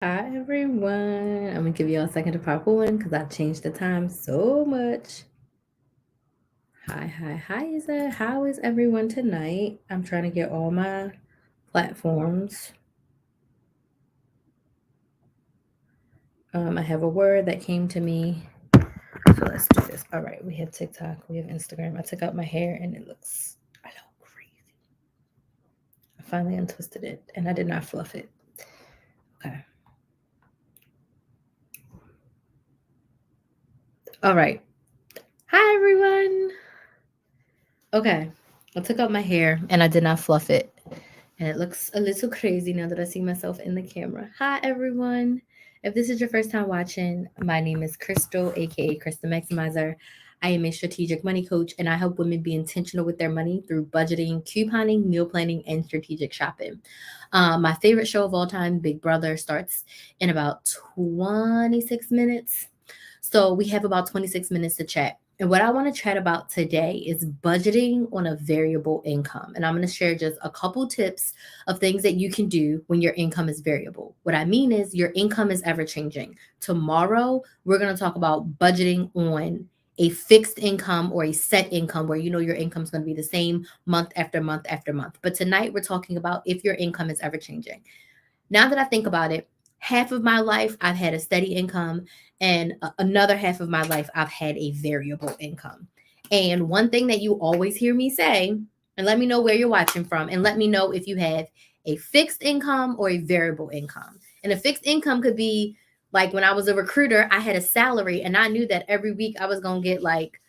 Hi everyone. I'm gonna give you all a second to pop on because I changed the time so much. Hi, Isa. How is everyone tonight? I'm trying to get all my platforms. I have a word that came to me. So let's do this. All right, we have TikTok, we have Instagram. I took out my hair and it looks a little crazy. I finally untwisted it and I did not fluff it. Okay. All right. Hi everyone. Okay. I took out my hair and I did not fluff it. And it looks a little crazy now that I see myself in the camera. Hi, everyone. If this is your first time watching, my name is Crystal, aka Krys the Maximizer. I am a strategic money coach, and I help women be intentional with their money through budgeting, couponing, meal planning, and strategic shopping. My favorite show of all time, Big Brother, starts in about 26 minutes. So we have about 26 minutes to chat. And what I want to chat about today is budgeting on a variable income. And I'm going to share just a couple tips of things that you can do when your income is variable. What I mean is your income is ever changing. Tomorrow, we're going to talk about budgeting on a fixed income or a set income where you know your income is going to be the same month after month after month. But tonight, we're talking about if your income is ever changing. Now that I think about it, half of my life I've had a steady income, and another half of my life I've had a variable income. And one thing that you always hear me say, and let me know where you're watching from, and let me know if you have a fixed income or a variable income. And a fixed income could be like when I was a recruiter, I had a salary and I knew that every week I was going to get like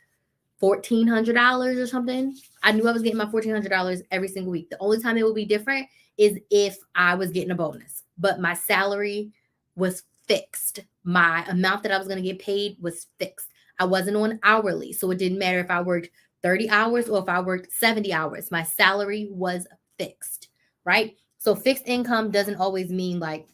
$1,400 or something. I knew I was getting my $1,400 every single week. The only time it would be different is if I was getting a bonus, but my salary was fixed. My amount that I was going to get paid was fixed. I wasn't on hourly, so it didn't matter if I worked 30 hours or if I worked 70 hours. My salary was fixed, right? So fixed income doesn't always mean like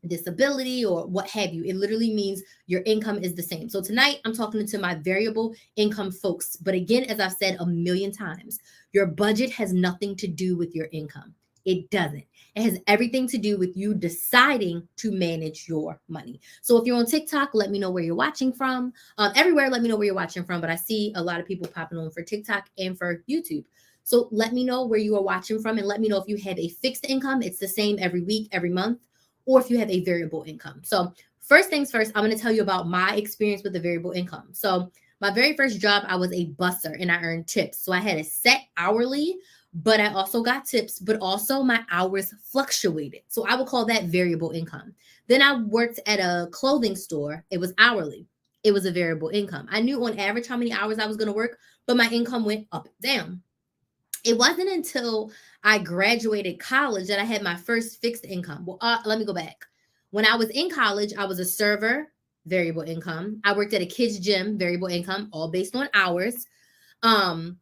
disability or what have you. It literally means your income is the same. So tonight I'm talking to my variable income folks. But again, as I've said a million times, your budget has nothing to do with your income. It doesn't. It has everything to do with you deciding to manage your money. So if you're on TikTok, let me know where you're watching from. Everywhere, let me know where you're watching from. But I see a lot of people popping on for TikTok and for YouTube. So let me know where you are watching from and let me know if you have a fixed income. It's the same every week, every month, or if you have a variable income. So, first things first, I'm going to tell you about my experience with the variable income. So, my very first job, I was a busser and I earned tips. So, I had a set hourly, but I also got tips, but also my hours fluctuated. So, I would call that variable income. Then I worked at a clothing store, it was hourly. It was a variable income. I knew on average how many hours I was going to work, but my income went up and down. It wasn't until I graduated college that I had my first fixed income. Well, let me go back. When I was in college, I was a server, variable income. I worked at a kids gym, variable income, all based on hours. Um,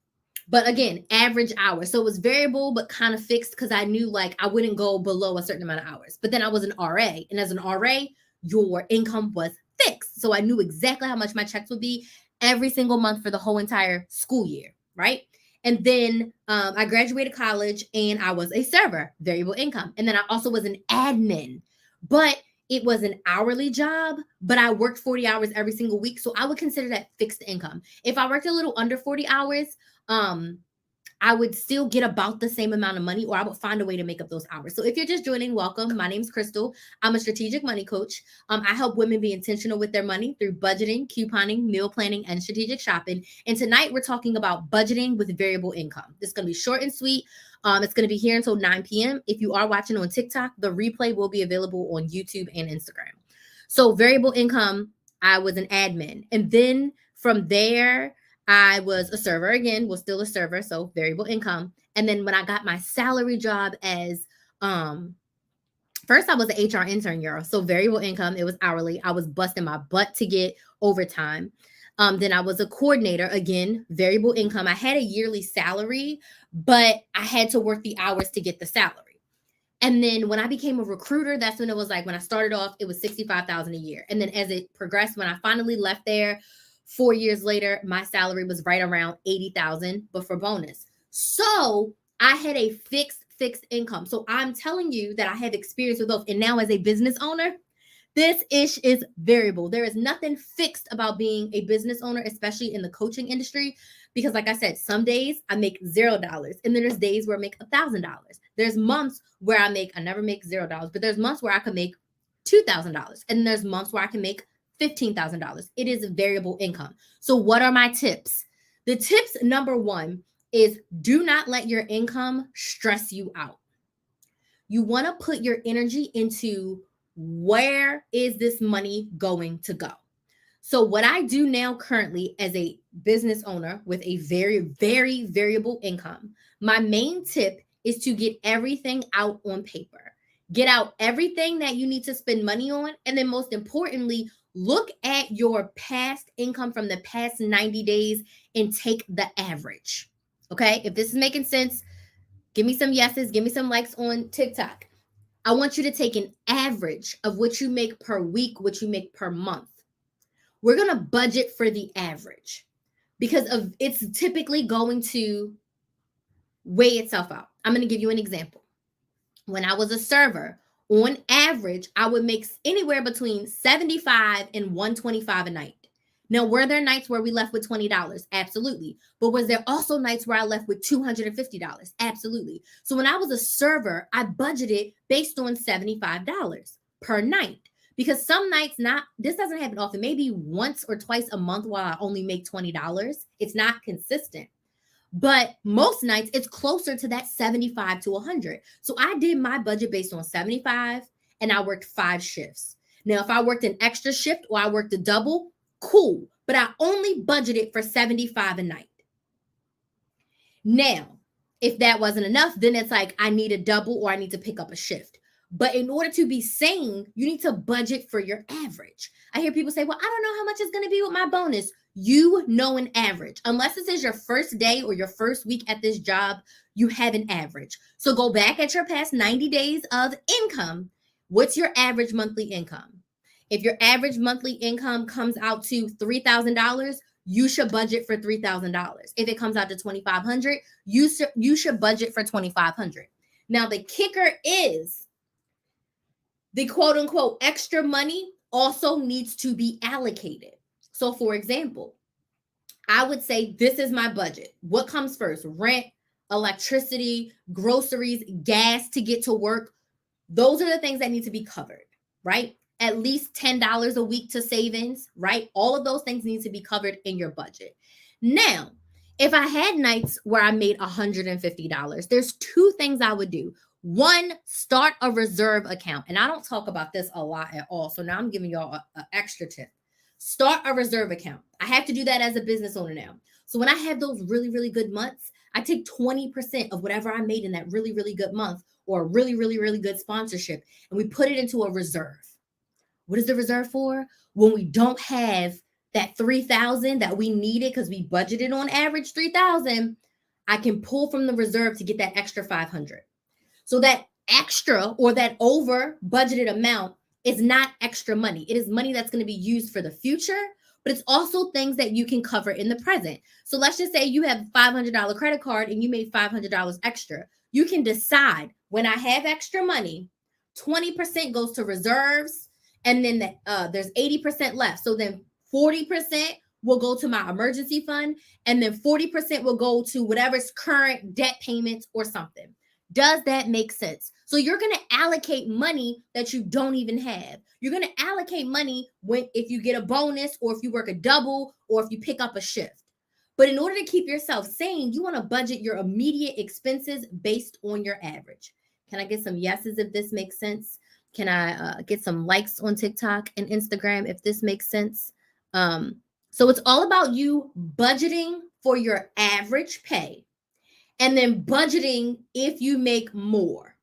but again, average hours. So it was variable, but kind of fixed because I knew like I wouldn't go below a certain amount of hours. But then I was an RA, and as an RA, your income was fixed. So I knew exactly how much my checks would be every single month for the whole entire school year, right? And then I graduated college and I was a server, variable income. And then I also was an admin, but it was an hourly job, but I worked 40 hours every single week. So I would consider that fixed income. If I worked a little under 40 hours, um, I would still get about the same amount of money, or I would find a way to make up those hours. So if you're just joining, welcome. My name's Crystal. I'm a strategic money coach. I help women be intentional with their money through budgeting, couponing, meal planning, and strategic shopping. And tonight we're talking about budgeting with variable income. This is going to be short and sweet. It's going to be here until 9 p.m. If you are watching on TikTok, the replay will be available on YouTube and Instagram. So variable income, I was an admin. And then from there, I was a server again, was still a server, so variable income. And then when I got my salary job as first I was an HR intern, girl. So variable income, it was hourly. I was busting my butt to get overtime. Then I was a coordinator, again, variable income. I had a yearly salary, but I had to work the hours to get the salary. And then when I became a recruiter, that's when it was like when I started off, it was 65,000 a year. And then as it progressed, when I finally left there 4 years later, my salary was right around 80,000, but for bonus. So I had a fixed fixed income. So I'm telling you that I have experience with both. And now as a business owner, this ish is variable. There is nothing fixed about being a business owner, especially in the coaching industry, because like I said, some days I make $0, and then there's days where I make $1,000. There's months where I never make $0, but there's months where I can make $2,000, and there's months where I can make $15,000. It is variable income. So what are my tips? The tips number one is do not let your income stress you out. You want to put your energy into where is this money going to go? So what I do now currently as a business owner with a very, very variable income, my main tip is to get everything out on paper. Get out everything that you need to spend money on. And then most importantly, look at your past income from the past 90 days and take the average. Okay. If this is making sense, give me some yeses, give me some likes on TikTok. I want you to take an average of what you make per week, what you make per month. We're going to budget for the average because of it's typically going to weigh itself out. I'm going to give you an example. When I was a server, on average, I would make anywhere between $75 and $125 a night. Now, were there nights where we left with $20? Absolutely. But was there also nights where I left with $250? Absolutely. So when I was a server, I budgeted based on $75 per night. Because some nights, this doesn't happen often, maybe once or twice a month while I only make $20. It's not consistent. But most nights, it's closer to that 75 to 100. So I did my budget based on 75, and I worked 5 shifts. Now, if I worked an extra shift or I worked a double, cool. But I only budgeted for 75 a night. Now, if that wasn't enough, then it's like I need a double or I need to pick up a shift. But in order to be sane, you need to budget for your average. I hear people say, well, I don't know how much it's going to be with my bonus. You know an average. Unless this is your first day or your first week at this job, you have an average. So go back at your past 90 days of income. What's your average monthly income? If your average monthly income comes out to $3,000, you should budget for $3,000. If it comes out to $2,500, you should budget for $2,500. Now, the kicker is the quote unquote extra money also needs to be allocated. So, for example, I would say this is my budget. What comes first? Rent, electricity, groceries, gas to get to work. Those are the things that need to be covered, right? At least $10 a week to savings, right? All of those things need to be covered in your budget. Now, if I had nights where I made $150, there's 2 things I would do. One, start a reserve account. And I don't talk about this a lot at all. So now I'm giving y'all an extra tip. Start a reserve account. I have to do that as a business owner now. So when I have those really, really good months, I take 20% of whatever I made in that really, really good month or a really, really, really good sponsorship, and we put it into a reserve. What is the reserve for? When we don't have that $3,000 that we needed because we budgeted on average $3,000, I can pull from the reserve to get that extra $500. So that extra or that over budgeted amount is not extra money. It is money that's going to be used for the future, but it's also things that you can cover in the present. So let's just say you have a $500 credit card and you made $500 extra. You can decide, when I have extra money, 20% goes to reserves, and then there's 80% left. So then 40% will go to my emergency fund, and then 40% will go to whatever's current debt payments or something. Does that make sense? So you're going to allocate money that you don't even have. You're going to allocate money if you get a bonus or if you work a double or if you pick up a shift. But in order to keep yourself sane, you want to budget your immediate expenses based on your average. Can I get some yeses if this makes sense? Can I get some likes on TikTok and Instagram if this makes sense? So it's all about you budgeting for your average pay and then budgeting if you make more,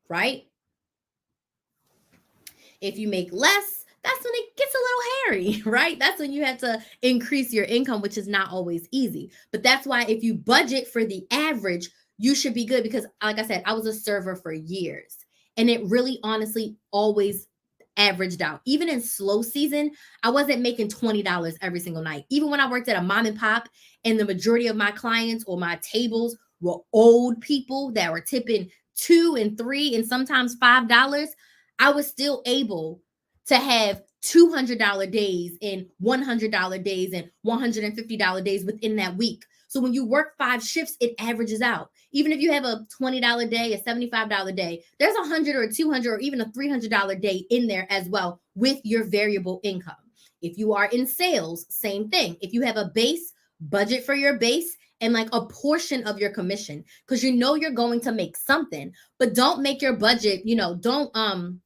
right? If you make less, that's when it gets a little hairy, right? That's when you have to increase your income, which is not always easy. But that's why if you budget for the average, you should be good because, like I said, I was a server for years. And it really honestly always averaged out. Even in slow season, I wasn't making $20 every single night. Even when I worked at a mom and pop and the majority of my clients or my tables were old people that were tipping $2 and $3 and sometimes $5, I was still able to have $200 days and $100 days and $150 days within that week. So when you work 5 shifts, it averages out. Even if you have a $20 day, a $75 day, there's a $100 or a $200 or even a $300 day in there as well with your variable income. If you are in sales, same thing. If you have a base, budget for your base and like a portion of your commission, because you know you're going to make something, but don't make your budget, don't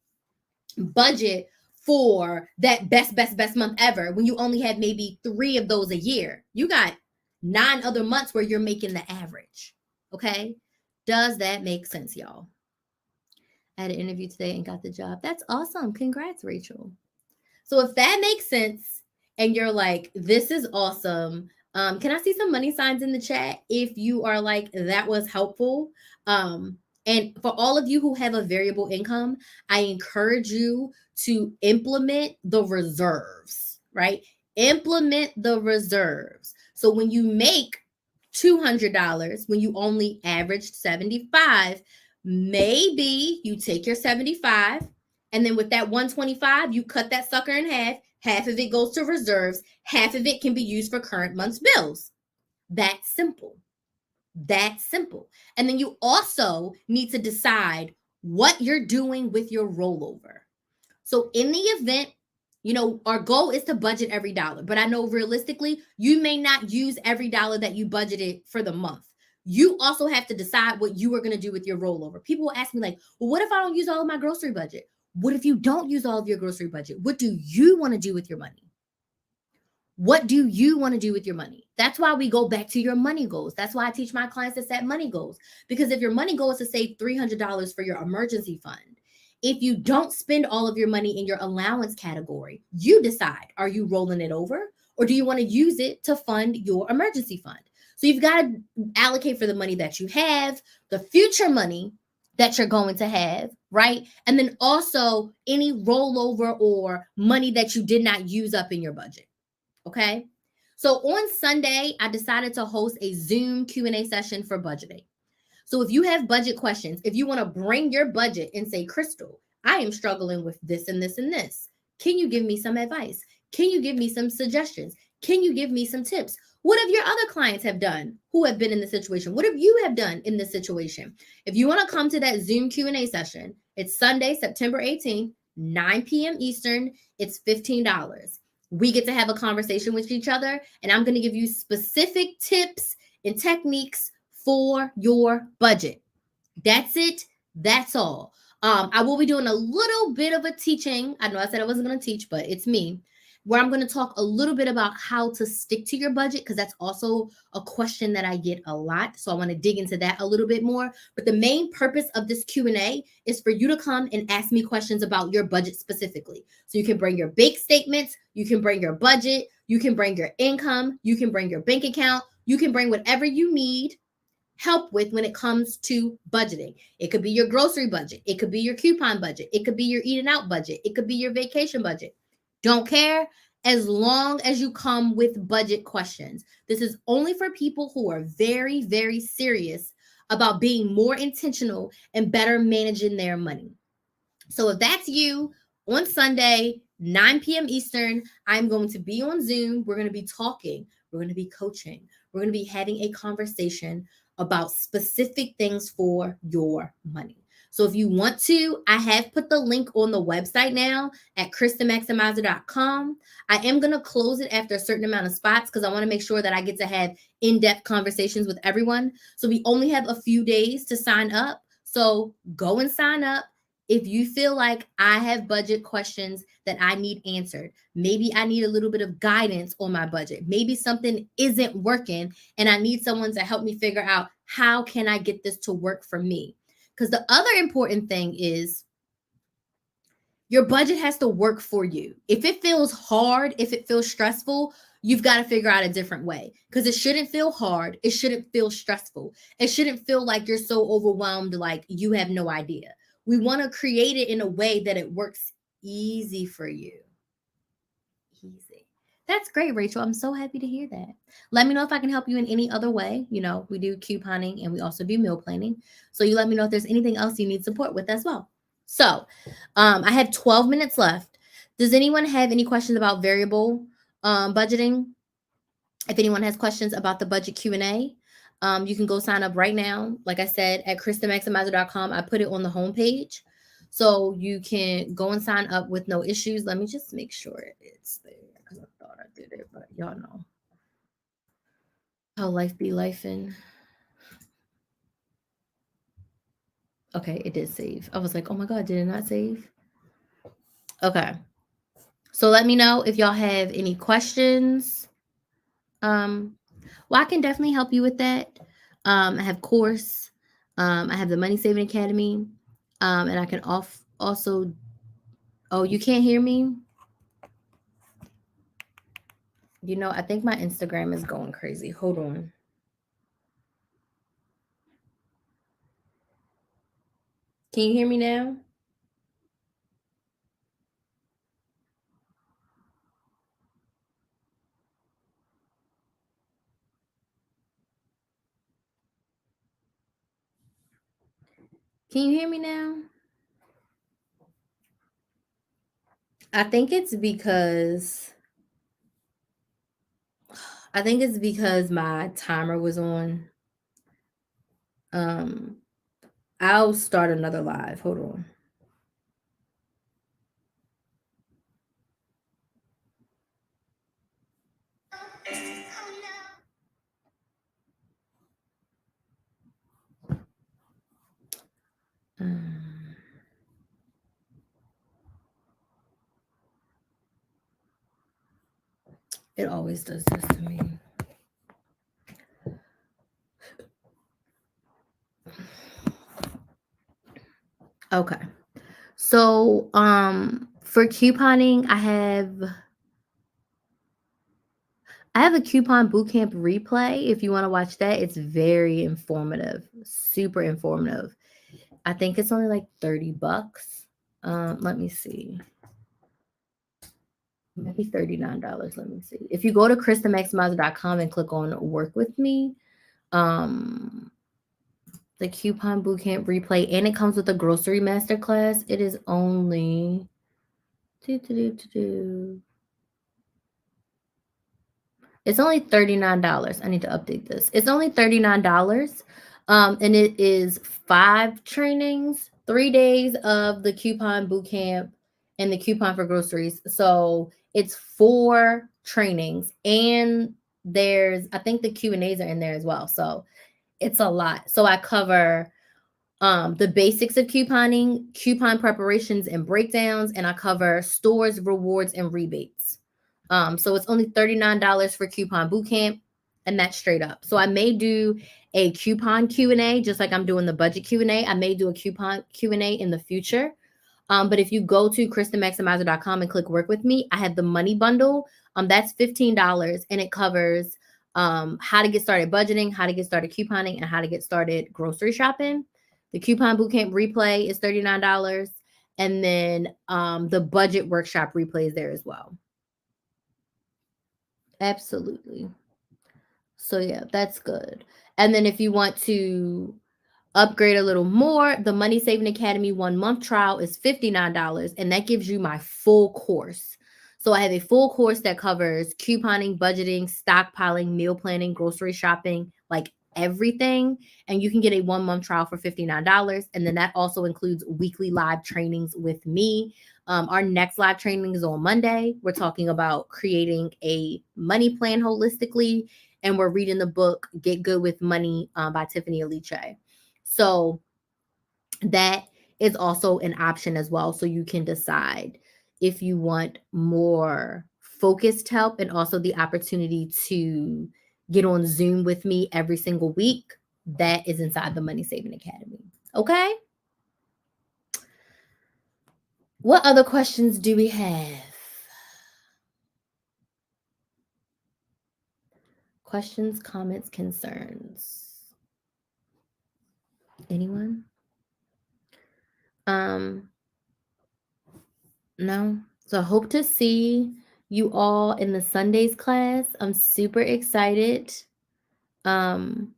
budget for that best month ever when you only have maybe 3 of those a year. You got 9 other months where you're making the average. Okay? Does that make sense, y'all? I had an interview today and got the job. That's awesome. Congrats, Rachel. So if that makes sense and you're like, this is awesome, can I see some money signs in the chat if you are like, that was helpful? And for all of you who have a variable income, I encourage you to implement the reserves, right? Implement the reserves. So when you make $200, when you only averaged 75, maybe you take your 75 and then with that 125, you cut that sucker in half. Half of it goes to reserves. Half of it can be used for current month's bills. That's simple. That's simple. And then you also need to decide what you're doing with your rollover. So in the event, our goal is to budget every dollar, but I know realistically, you may not use every dollar that you budgeted for the month. You also have to decide what you are going to do with your rollover. People will ask me like, well, what if I don't use all of my grocery budget? What if you don't use all of your grocery budget? What do you want to do with your money? What do you want to do with your money? That's why we go back to your money goals. That's why I teach my clients to set money goals. Because if your money goal is to save $300 for your emergency fund, if you don't spend all of your money in your allowance category, you decide, are you rolling it over or do you want to use it to fund your emergency fund? So you've got to allocate for the money that you have, the future money that you're going to have, right? And then also any rollover or money that you did not use up in your budget. Okay. So on Sunday, I decided to host a Zoom Q&A session for budgeting. So if you have budget questions, if you want to bring your budget and say, Crystal, I am struggling with this and this and this. Can you give me some advice? Can you give me some suggestions? Can you give me some tips? What have your other clients have done who have been in the situation? What have you have done in this situation? If you want to come to that Zoom Q&A session, it's Sunday, September 18th, 9 p.m. Eastern. It's $15. We get to have a conversation with each other, and I'm going to give you specific tips and techniques for your budget. That's it. That's all. I will be doing a little bit of a teaching. I know I said I wasn't going to teach, but it's me, where I'm going to talk a little bit about how to stick to your budget, because that's also a question that I get a lot. So I want to dig into that a little bit more. But the main purpose of this Q&A is for you to come and ask me questions about your budget specifically. So you can bring your bank statements, you can bring your budget, you can bring your income, you can bring your bank account, you can bring whatever you need help with when it comes to budgeting. It could be your grocery budget. It could be your coupon budget. It could be your eating out budget. It could be your vacation budget. Don't care as long as you come with budget questions. This is only for people who are very, very serious about being more intentional and better managing their money. So if that's you, on Sunday, 9 p.m. Eastern, I'm going to be on Zoom. We're going to be talking. We're going to be coaching. We're going to be having a conversation about specific things for your money. So if you want to, I have put the link on the website now at KrysTheMaximizer.com. I am going to close it after a certain amount of spots because I want to make sure that I get to have in-depth conversations with everyone. So we only have a few days to sign up. So go and sign up. If you feel like I have budget questions that I need answered, maybe I need a little bit of guidance on my budget. Maybe something isn't working and I need someone to help me figure out how can I get this to work for me? Because the other important thing is your budget has to work for you. If it feels hard, if it feels stressful, you've got to figure out a different way because it shouldn't feel hard. It shouldn't feel stressful. It shouldn't feel like you're so overwhelmed, like you have no idea. We want to create it in a way that it works easy for you. Easy. That's great, Rachel. I'm so happy to hear that. Let me know if I can help you in any other way. You know, we do couponing and we also do meal planning. So you let me know if there's anything else you need support with as well. So I have 12 minutes left. Does anyone have any questions about variable budgeting? If anyone has questions about the budget Q&A, you can go sign up right now. Like I said, at KrysTheMaximizer.com, I put it on the homepage. So you can go and sign up with no issues. Let me just make sure it's there because I thought I did it, but y'all know how life be lifing. Okay, it did save. I was like, oh my God, did it not save? Okay. So let me know if y'all have any questions. Well, I can definitely help you with that. I have course. I have the Money Saving Academy. And I can also. Oh, you can't hear me? You know, I think my Instagram is going crazy. Hold on. Can you hear me now? Can you hear me now? I think it's because my timer was on. Um, I'll start another live. Hold on. Um, it always does this to me. Okay. So, for couponing, I have a coupon bootcamp replay. If you want to watch that, it's very informative, super informative. I think it's only like $30. Let me see. Maybe $39. Let me see. If you go to KrysTheMaximizer.com and click on work with me, um, the coupon bootcamp replay, and it comes with a grocery masterclass. It is only it's only $39. I need to update this. It's only $39. And it is 5 trainings, 3 days of the coupon boot camp and the coupon for groceries. So it's 4 trainings, and I think the Q&As are in there as well. So it's a lot. So I cover the basics of couponing, coupon preparations and breakdowns, and I cover stores, rewards, and rebates. So it's only $39 for coupon bootcamp, and that's straight up. So I may do a coupon Q&A, just like I'm doing the budget Q&A. I may do a coupon Q&A in the future. But if you go to KrysTheMaximizer.com and click work with me, I have the money bundle. That's $15, and it covers how to get started budgeting, how to get started couponing, and how to get started grocery shopping. The coupon bootcamp replay is $39. And then the budget workshop replay is there as well. Absolutely. So yeah, that's good. And then if you want to upgrade a little more, the Money Saving Academy 1-month trial is $59, and that gives you my full course. So I have a full course that covers couponing, budgeting, stockpiling, meal planning, grocery shopping, like everything. And you can get a 1-month trial for $59. And then that also includes weekly live trainings with me. Our next live training is on Monday. We're talking about creating a money plan holistically, and we're reading the book Get Good with Money by Tiffany Aliche. So that is also an option as well. So you can decide if you want more focused help and also the opportunity to get on Zoom with me every single week. That is inside the Money Saving Academy. Okay. What other questions do we have? Questions, comments, concerns? Anyone? No. So I hope to see you all in the Sundays class. I'm super excited um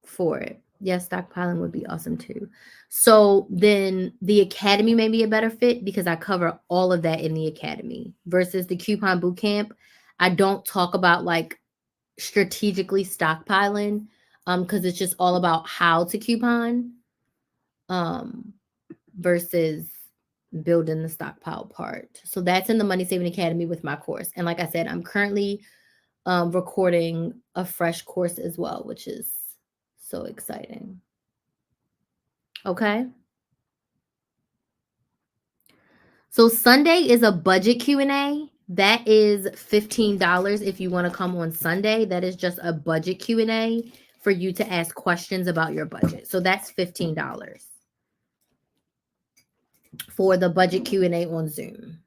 for it. Yes, stockpiling would be awesome too. So then the academy may be a better fit because I cover all of that in the academy versus the coupon boot camp. I don't talk about like strategically stockpiling because it's just all about how to coupon um versus building the stockpile part. So that's in the Money Saving Academy with my course. And like I said, I'm currently recording a fresh course as well, which is so exciting. Okay. So Sunday is a budget Q&A. That is $15 if you want to come on Sunday. That is just a budget Q&A for you to ask questions about your budget. So that's $15 for the budget Q&A on Zoom.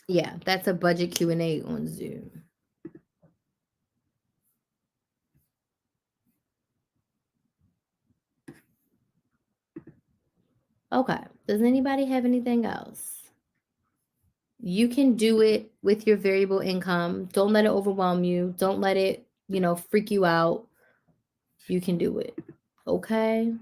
Yeah, that's a budget Q&A on Zoom. Okay. Does anybody have anything else? You can do it with your variable income. Don't let it overwhelm you. Don't let it, freak you out. You can do it. Okay?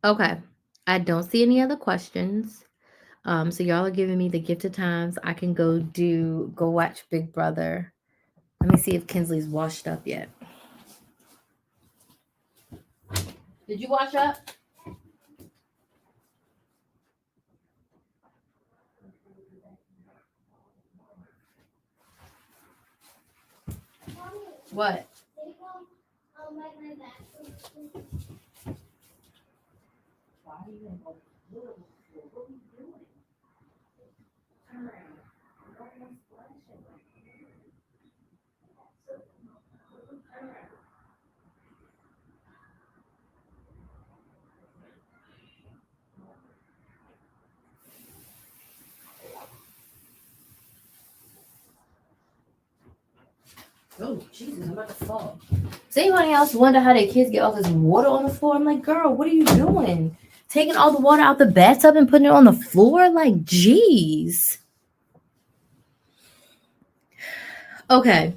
Okay. I don't see any other questions. So y'all are giving me the gift of times. I can go watch Big Brother. Let me see if Kinsley's washed up yet. Did you wash up? What? Oh, Jesus, I'm about to fall. Does anybody else wonder how their kids get all this water on the floor? I'm like, girl, what are you doing? Taking all the water out the bathtub and putting it on the floor? Like, geez. Okay.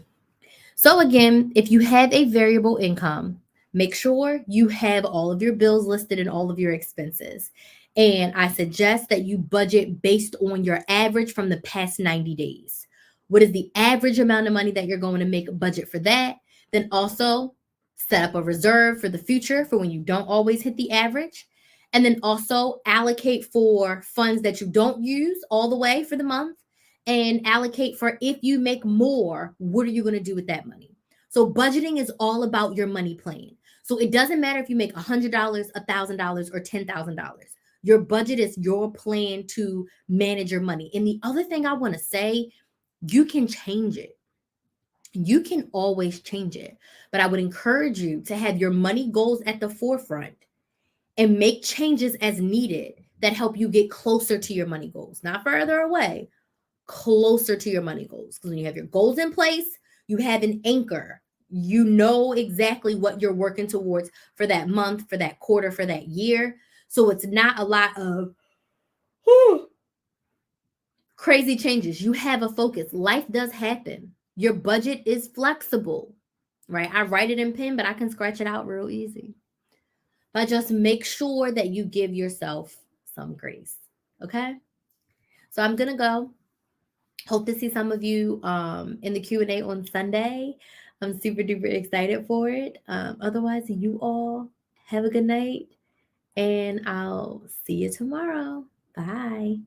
So again, if you have a variable income, make sure you have all of your bills listed and all of your expenses. And I suggest that you budget based on your average from the past 90 days. What is the average amount of money that you're going to make a budget for that? Then also set up a reserve for the future for when you don't always hit the average. And then also allocate for funds that you don't use all the way for the month and allocate for if you make more, what are you going to do with that money? So budgeting is all about your money plan. So it doesn't matter if you make $100, $1,000, or $10,000. Your budget is your plan to manage your money. And the other thing I want to say, you can change it. You can always change it. But I would encourage you to have your money goals at the forefront and make changes as needed that help you get closer to your money goals, not further away, closer to your money goals. Because when you have your goals in place, you have an anchor. You know exactly what you're working towards for that month, for that quarter, for that year. So it's not a lot of crazy changes. You have a focus. Life does happen. Your budget is flexible, right? I write it in pen, but I can scratch it out real easy. But just make sure that you give yourself some grace. Okay? So I'm going to go. Hope to see some of you in the Q&A on Sunday. I'm super duper excited for it. Otherwise, you all have a good night and I'll see you tomorrow. Bye.